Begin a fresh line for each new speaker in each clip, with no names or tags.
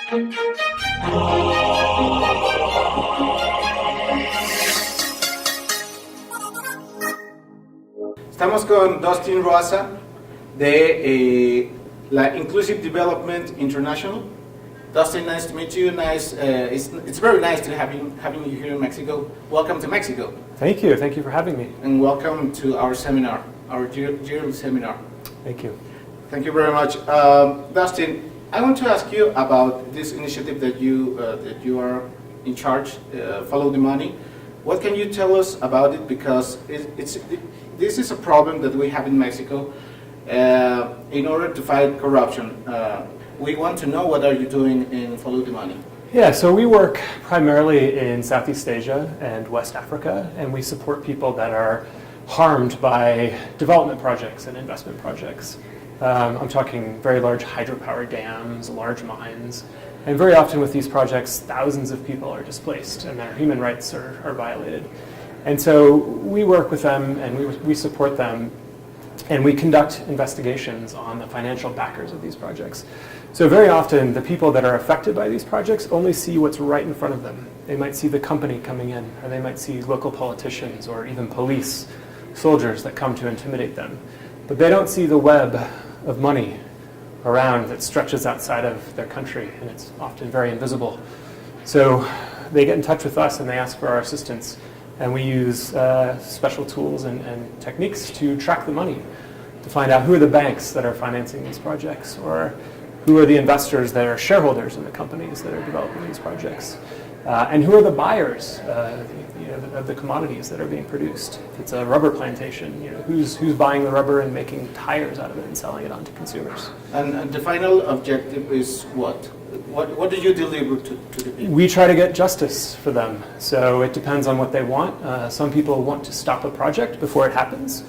Estamos con Dustin Roasa de la Inclusive Development International. Dustin, nice to meet you. It's very nice to having you here in Mexico. Welcome to Mexico.
Thank you. Thank you for having me.
And welcome to our seminar, our yearly seminar.
Thank you.
Thank you very much. Dustin, I want to ask you about this initiative that you are in charge, Follow the Money. What can you tell us about it? Because this is a problem that we have in Mexico. In order to fight corruption, we want to know what are you doing in Follow the Money.
Yeah, so we work primarily in Southeast Asia and West Africa, and we support people that are harmed by development projects and investment projects. I'm talking very large hydropower dams, large mines, and very often with these projects, thousands of people are displaced and their human rights are violated. And so we work with them and we support them, and we conduct investigations on the financial backers of these projects. So very often the people that are affected by these projects only see what's right in front of them. They might see the company coming in, or they might see local politicians or even police, soldiers that come to intimidate them. But they don't see the web of money around that stretches outside of their country, and it's often very invisible. So they get in touch with us and they ask for our assistance, and we use special tools and techniques to track the money, to find out who are the banks that are financing these projects, or who are the investors that are shareholders in the companies that are developing these projects, and who are the buyers of the commodities that are being produced. If it's a rubber plantation, who's buying the rubber and making tires out of it and selling it on to consumers.
And the final objective is what? What do you deliver to the people?
We try to get justice for them. So it depends on what they want. Some people want to stop a project before it happens.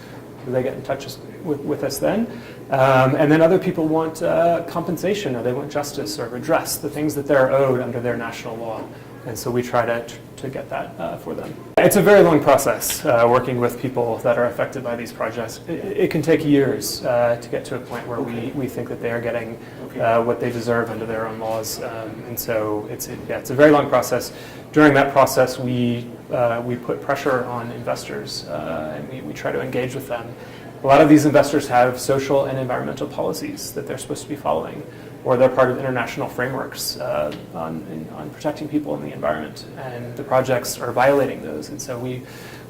So they get in touch with us then. And then other people want compensation, or they want justice or redress, the things that they're owed under their national law. And so we try to get that for them. It's a very long process working with people that are affected by these projects. It can take years to get to a point where we think that they are getting what they deserve under their own laws. And so it's a very long process. During that process, we put pressure on investors, and we try to engage with them. A lot of these investors have social and environmental policies that they're supposed to be following, or they're part of international frameworks on protecting people and the environment, and the projects are violating those. And so we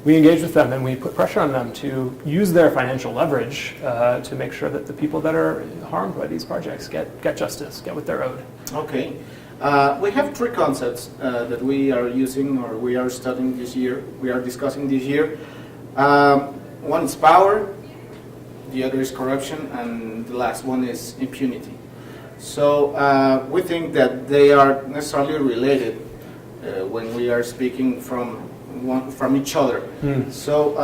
engage with them and we put pressure on them to use their financial leverage to make sure that the people that are harmed by these projects get justice, get what they're owed.
Okay. We have three concepts that we are using, or we are studying this year, we are discussing this year. One is power, the other is corruption, and the last one is impunity. So we think that they are necessarily related when we are speaking from each other. So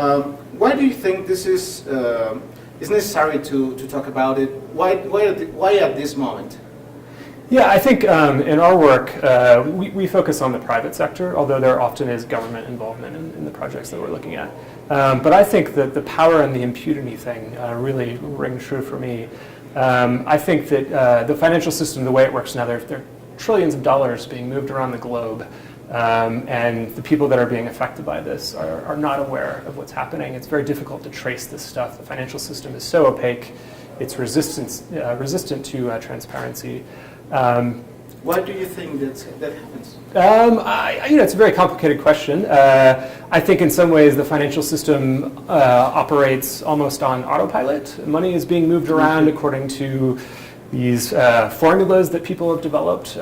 why do you think this is necessary to talk about it? Why at this moment?
Yeah, I think in our work, we focus on the private sector, although there often is government involvement in the projects that we're looking at. But I think that the power and the impunity thing really ring true for me. I think that the financial system, the way it works now, there are trillions of dollars being moved around the globe, and the people that are being affected by this are not aware of what's happening. It's very difficult to trace this stuff. The financial system is so opaque. It's resistant to transparency.
Why do you think that happens?
It's a very complicated question. I think in some ways the financial system operates almost on autopilot. Money is being moved around according to these formulas that people have developed.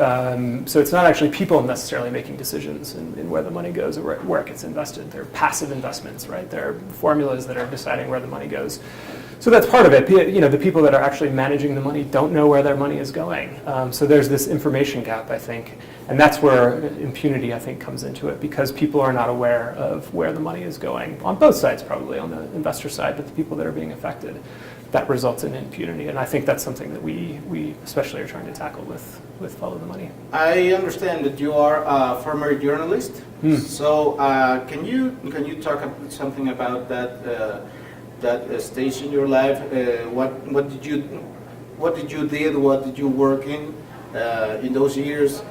So it's not actually people necessarily making decisions in where the money goes or where it gets invested. They're passive investments, right? They're formulas that are deciding where the money goes. So that's part of it. The people that are actually managing the money don't know where their money is going. So there's this information gap, I think. And that's where impunity, I think, comes into it, because people are not aware of where the money is going, on both sides probably, on the investor side, but the people that are being affected. That results in impunity. And I think that's something that we especially are trying to tackle with Follow the Money.
I understand that you are a former journalist. So can you talk something about that stage in your life? What did you do? What did you work in? in those years.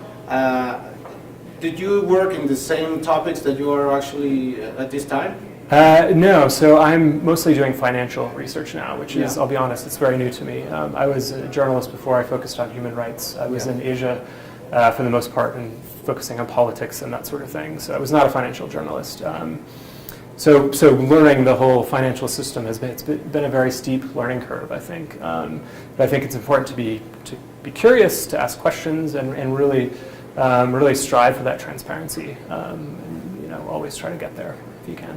Did you work in the same topics that you are actually at this time?
No, so I'm mostly doing financial research now, which is,
Yeah.
I'll be honest, it's very new to me. I was a journalist before I focused on human rights. I was
Yeah.
in Asia for the most part and focusing on politics and that sort of thing. So I was not a financial journalist. So learning the whole financial system it's been a very steep learning curve, I think. But I think it's important to be curious, to ask questions, and really strive for that transparency. And, always try to get there if you can.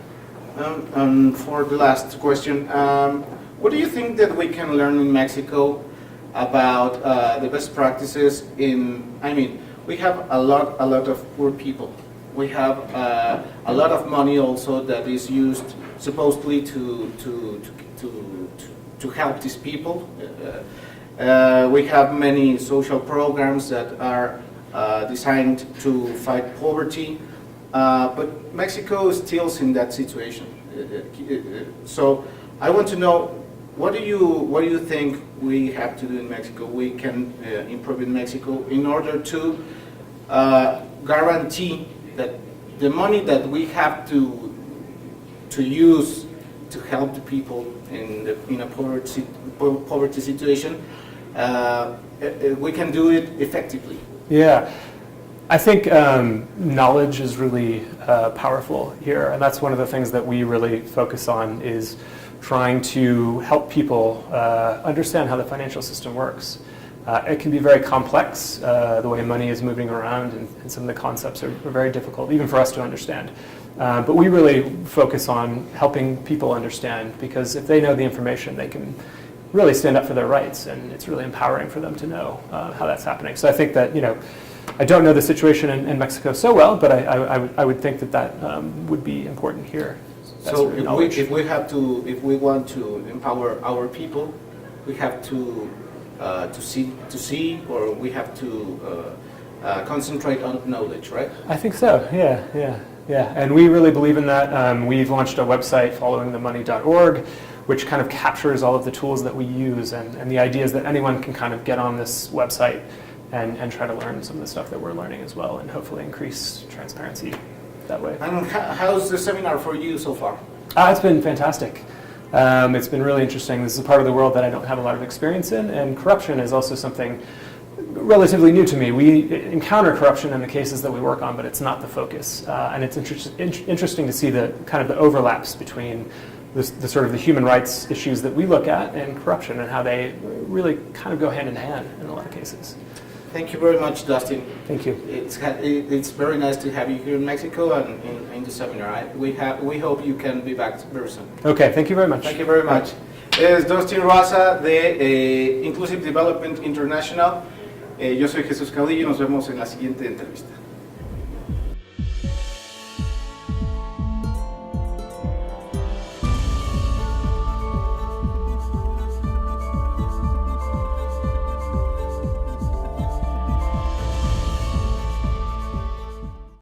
For the last question, what do you think that we can learn in Mexico about the best practices we have a lot of poor people. We have a lot of money also that is used supposedly to help these people. We have many social programs that are designed to fight poverty. But Mexico is still in that situation. So I want to know, what do you think we have to do in Mexico? We can improve in Mexico in order to guarantee that the money that we have to use to help the people in a poverty situation, we can do it effectively.
Yeah. I think knowledge is really powerful here, and that's one of the things that we really focus on, is trying to help people understand how the financial system works. It can be very complex, the way money is moving around, and some of the concepts are very difficult, even for us to understand. But we really focus on helping people understand, because if they know the information, they can really stand up for their rights, and it's really empowering for them to know how that's happening. So I think that, I don't know the situation in Mexico so well, but I would think that would be important here.
So if we want to empower our people, we have to see, or we have to concentrate on knowledge, right?
I think so. Yeah. And we really believe in that. We've launched a website, followingthemoney.org, which kind of captures all of the tools that we use, and the idea is that anyone can kind of get on this website and try to learn some of the stuff that we're learning as well, and hopefully increase transparency that way.
And how's the seminar for you so far?
It's been fantastic. It's been really interesting. This is a part of the world that I don't have a lot of experience in, and corruption is also something relatively new to me. We encounter corruption in the cases that we work on, but it's not the focus. And it's interesting to see the kind of the overlaps between the sort of the human rights issues that we look at and corruption, and how they really kind of go hand in hand in a lot of cases.
Thank you very much, Dustin.
Thank you.
It's very nice to have you here in Mexico and in the seminar. We hope you can be back very soon.
Okay, thank you very much.
Thank you very much. Es Dustin Roasa de Inclusive Development International. Yo soy Jesús Caudillo y nos vemos en la siguiente entrevista.